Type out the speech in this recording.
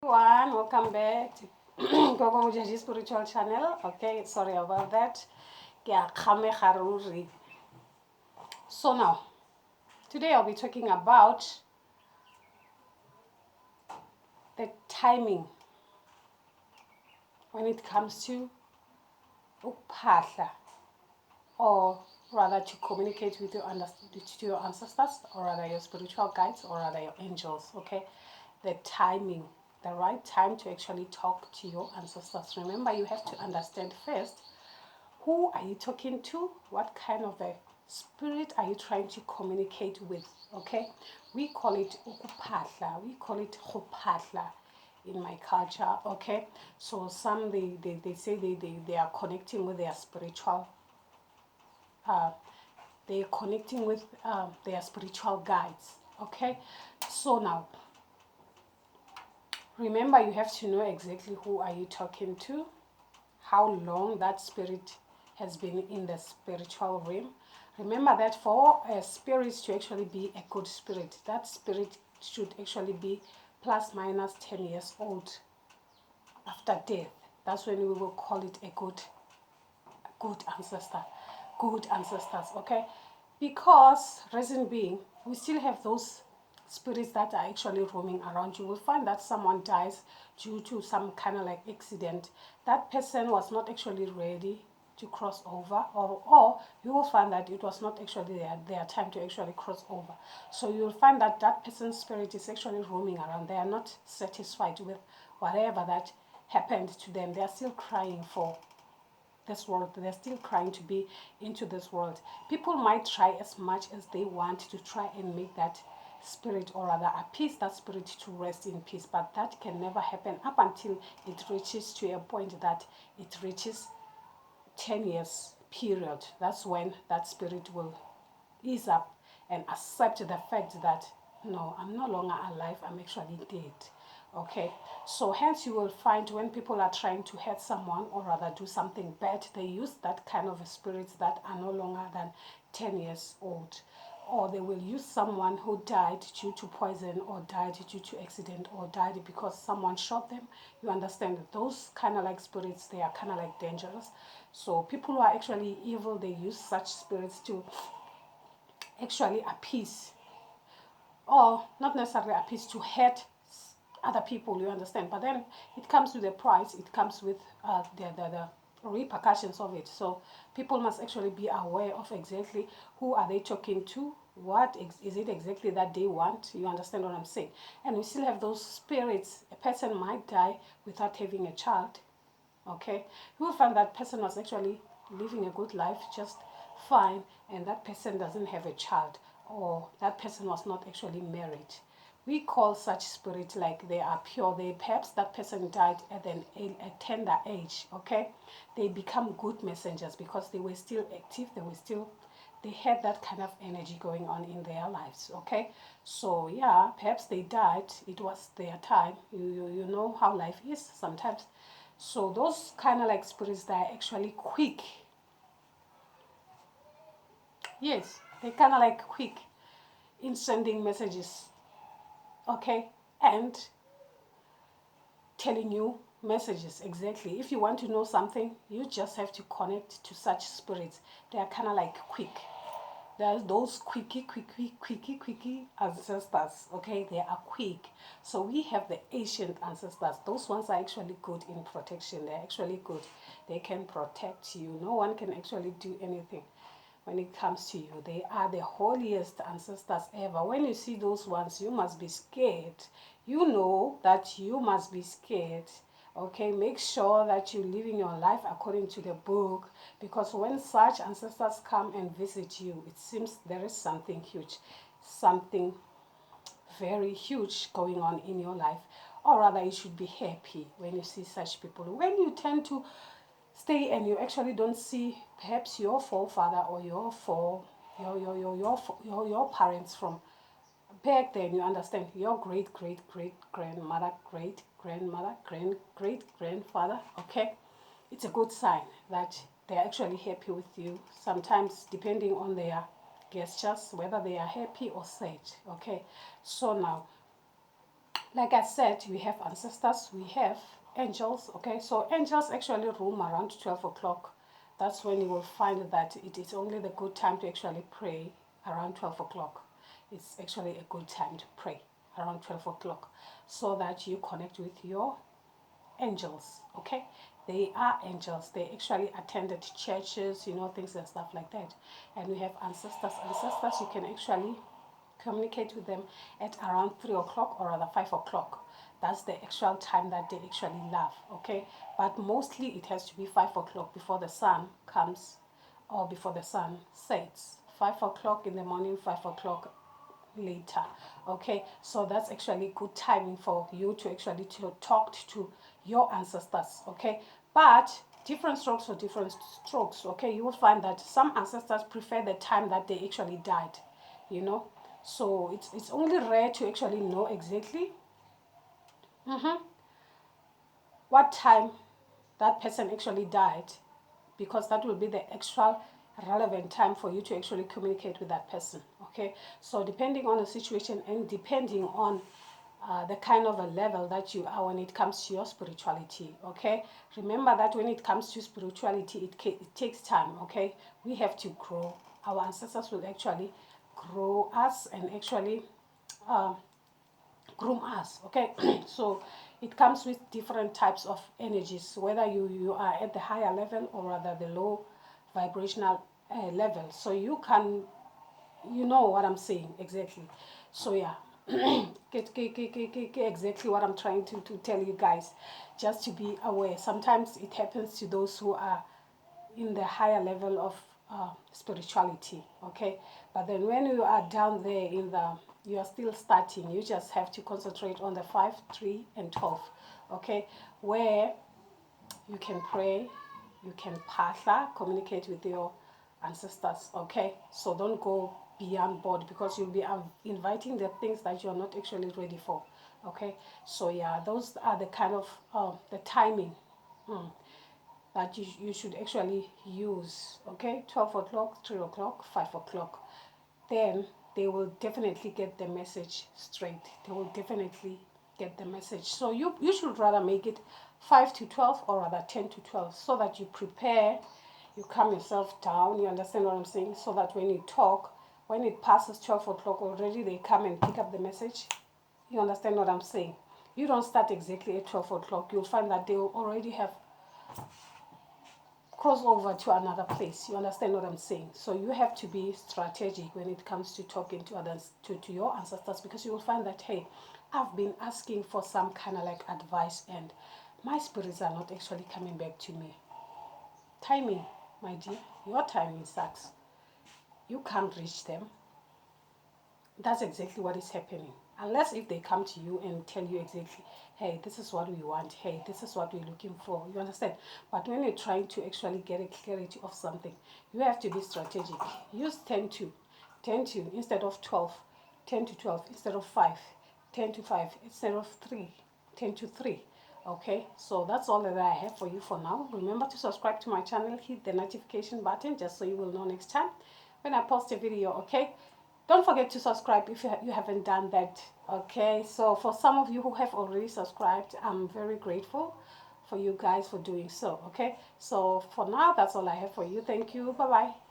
Everyone, welcome back to Gogo Mujaji Spiritual Channel. Okay, sorry about that. So now, today I'll be talking about the timing when it comes to uphahla, or rather to communicate with your ancestors, or rather your spiritual guides, or rather your angels. Okay, the timing, the right time to actually talk to your ancestors. Remember, you have to understand first, who are you talking to? What kind of a spirit are you trying to communicate with? Okay, we call it ukuphahla, we call it khupahla in my culture. Okay, so some they say they are connecting with their spiritual, uh, they're connecting with their spiritual guides. Okay, so now remember, you have to know exactly who are you talking to, how long that spirit has been in the spiritual realm. Remember that for a spirit to actually be a good spirit, that spirit should actually be plus minus 10 years old after death. That's when we will call it a good ancestor, good ancestors. Okay, because reason being, we still have those spirits that are actually roaming around. You will find that someone dies due to some kind of like accident. That person was not actually ready to cross over, or you will find that it was not actually their time to actually cross over. So you'll find that that person's spirit is actually roaming around. They are not satisfied with whatever that happened to them. They are still crying for this world. They're still trying to be into this world. People might try as much as they want to try and make that spirit, or rather appease that spirit to rest in peace, but that can never happen up until it reaches to a point that it reaches 10 years period. That's when that spirit will ease up and accept the fact that no, I'm no longer alive, I'm actually dead. Okay, so hence you will find when people are trying to hurt someone, or rather do something bad, they use that kind of spirits that are no longer than 10 years old. Or they will use someone who died due to poison, or died due to accident, or died because someone shot them. You understand, those kind of like spirits, they are kind of like dangerous. So people who are actually evil, they use such spirits to actually appease, or not necessarily appease, to hurt other people. You understand, but then it comes with a price. It comes with the repercussions of it. So people must actually be aware of exactly who are they talking to, what is it exactly that they want. You understand what I'm saying? And we still have those spirits. A person might die without having a child. Okay, you will find that person was actually living a good life just fine, and that person doesn't have a child, or that person was not actually married. We call such spirit like they are pure. They, perhaps that person died at a tender age. Okay, they become good messengers because they were still active, they had that kind of energy going on in their lives. Okay, so yeah, perhaps they died, it was their time. You know how life is sometimes. So those kind of like spirits, they are actually quick. Yes, they kind of like quick in sending messages. Okay, and telling you messages exactly. If you want to know something, you just have to connect to such spirits. They are kind of like quick. There's those quickie ancestors. Okay, they are quick. So we have the ancient ancestors. Those ones are actually good in protection. They're actually good. They can protect you. No one can actually do anything when it comes to you. They are the holiest ancestors ever. When you see those ones, you must be scared. You know that you must be scared. Okay, make sure that you're living your life according to the book, because when such ancestors come and visit you, it seems there is something huge, something very huge going on in your life. Or rather, you should be happy when you see such people. When you tend to stay and you actually don't see perhaps your forefather, or your parents from back then, you understand, your great grandmother, great grandmother, great grandfather. Okay, it's a good sign that they're actually happy with you, sometimes depending on their gestures, whether they are happy or sad. Okay, so now Like I said, we have ancestors, we have angels. Okay, so angels actually roam around 12 o'clock. That's when you will find that it is only the good time to actually pray around 12 o'clock. It's actually a good time to pray around 12 o'clock so that you connect with your angels. Okay, they are angels. They actually attended churches, you know, things and stuff like that. And we have ancestors. You can actually communicate with them at around 3 o'clock or rather 5 o'clock. That's the actual time that they actually love. Okay, but mostly it has to be 5 o'clock before the sun comes or before the sun sets. 5 o'clock in the morning, 5 o'clock later. Okay, so that's actually good timing for you to actually to talk to your ancestors. Okay, but different strokes for different strokes. Okay, you will find that some ancestors prefer the time that they actually died, you know. So it's only rare to actually know exactly what time that person actually died, because that will be the actual relevant time for you to actually communicate with that person. Okay, so depending on the situation and depending on the kind of a level that you are when it comes to your spirituality. Okay, remember that when it comes to spirituality, it takes time. Okay, we have to grow. Our ancestors will actually grow us and actually uh, groom us. Okay, so it comes with different types of energies, whether you are at the higher level or rather the low vibrational level. So you can, you know what I'm saying exactly. So yeah, get exactly what I'm trying to tell you guys, just to be aware. Sometimes it happens to those who are in the higher level of spirituality. Okay, but then when you are down there in the, you are still starting, you just have to concentrate on the 5, 3 and 12. Okay, where you can pray, you can partner, communicate with your ancestors. Okay, so don't go beyond board, because you'll be inviting the things that you're not actually ready for. Okay, so yeah, those are the kind of the timing that you should actually use. Okay, 12 o'clock, 3 o'clock, 5 o'clock. Then they will definitely get the message straight. They will definitely get the message. So you should rather make it 5 to 12 or rather 10 to 12, so that you prepare, you calm yourself down, you understand what I'm saying, so that when you talk, when it passes 12 o'clock already, they come and pick up the message. You understand what I'm saying? You don't start exactly at 12 o'clock. You'll find that they will already have cross over to another place. You understand what I'm saying? So you have to be strategic when it comes to talking to others, to your ancestors, because you will find that, hey, I've been asking for some kind of like advice and my spirits are not actually coming back to me. Timing, my dear, your timing sucks. You can't reach them. That's exactly what is happening. Unless if they come to you and tell you exactly, hey, this is what we want, hey, this is what we're looking for. You understand? But when you're trying to actually get a clarity of something, you have to be strategic. Use 10 to 10 to instead of 12, 10 to 12 instead of 5, 10 to 5 instead of 3, 10 to 3. Okay, so that's all that I have for you for now. Remember to subscribe to my channel, hit the notification button just so you will know next time when I post a video. Okay, don't forget to subscribe if you haven't done that. Okay, so for some of you who have already subscribed, I'm very grateful for you guys for doing so. Okay, so for now, that's all I have for you. Thank you. Bye bye.